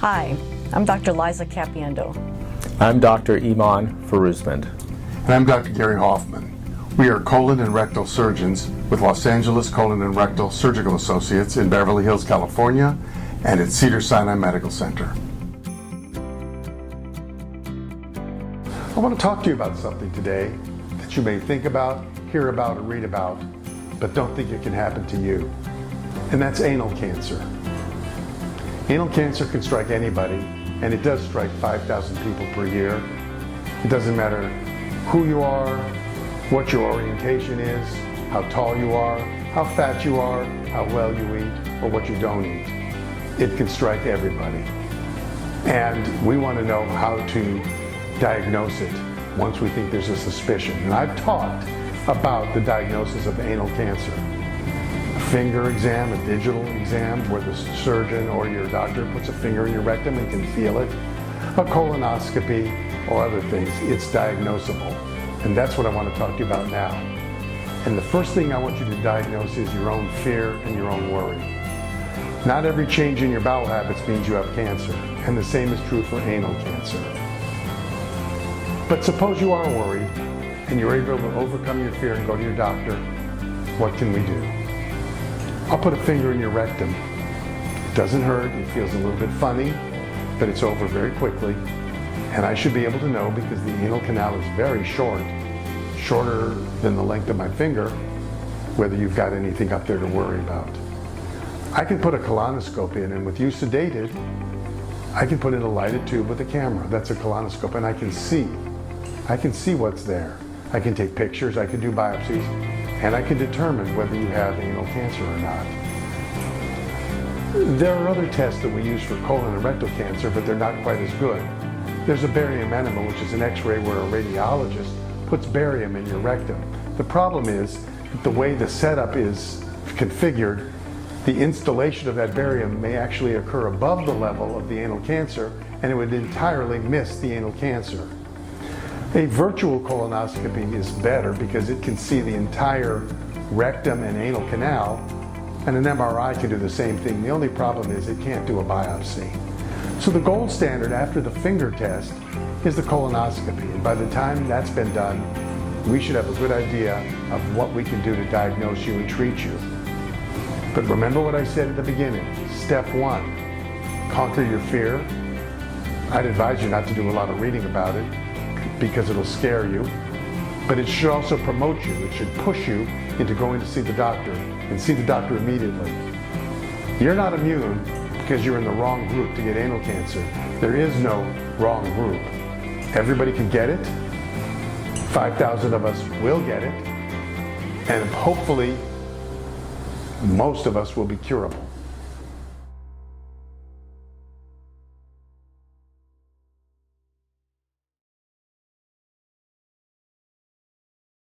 Hi, I'm Dr. Liza Capiendo. I'm Dr. Iman Faruzmand. And I'm Dr. Gary Hoffman. We are colon and rectal surgeons with Los Angeles Colon and Rectal Surgical Associates in Beverly Hills, California, and at Cedars-Sinai Medical Center. I want to talk to you about something today that you may think about, hear about, or read about, but don't think it can happen to you. And that's anal cancer. Anal cancer can strike anybody, and it does strike 5,000 people per year. It doesn't matter who you are, what your orientation is, how tall you are, how fat you are, how well you eat, or what you don't eat. It can strike everybody. And we want to know how to diagnose it once we think there's a suspicion. And I've talked about the diagnosis of anal cancer. A finger exam, a digital exam where the surgeon or your doctor puts a finger in your rectum and can feel it, a colonoscopy, or other things. It's diagnosable. And that's what I want to talk to you about now. And the first thing I want you to diagnose is your own fear and your own worry. Not every change in your bowel habits means you have cancer, and the same is true for anal cancer. But suppose you are worried and you're able to overcome your fear and go to your doctor. What can we do? I'll put a finger in your rectum. It doesn't hurt, it feels a little bit funny, but it's over very quickly. And I should be able to know because the anal canal is very short, shorter than the length of my finger, whether you've got anything up there to worry about. I can put a colonoscope in, and with you sedated, I can put in a lighted tube with a camera. That's a colonoscope, and I can see what's there. I can take pictures, I can do biopsies, and I can determine whether you have anal cancer or not. There are other tests that we use for colon and rectal cancer, but they're not quite as good. There's a barium enema, which is an x-ray where a radiologist puts barium in your rectum. The problem is that the way the setup is configured, the installation of that barium may actually occur above the level of the anal cancer, and it would entirely miss the anal cancer. A virtual colonoscopy is better because it can see the entire rectum and anal canal, and an MRI can do the same thing. The only problem is it can't do a biopsy. So the gold standard after the finger test is the colonoscopy, and by the time that's been done, we should have a good idea of what we can do to diagnose you and treat you. But remember what I said at the beginning. Step one, conquer your fear. I'd advise you not to do a lot of reading about it because it'll scare you. But it should also promote you. It should push you into going to see the doctor and see the doctor immediately. You're not immune because you're in the wrong group to get anal cancer. There is no wrong group. Everybody can get it. 5,000 of us will get it. And hopefully, most of us will be curable.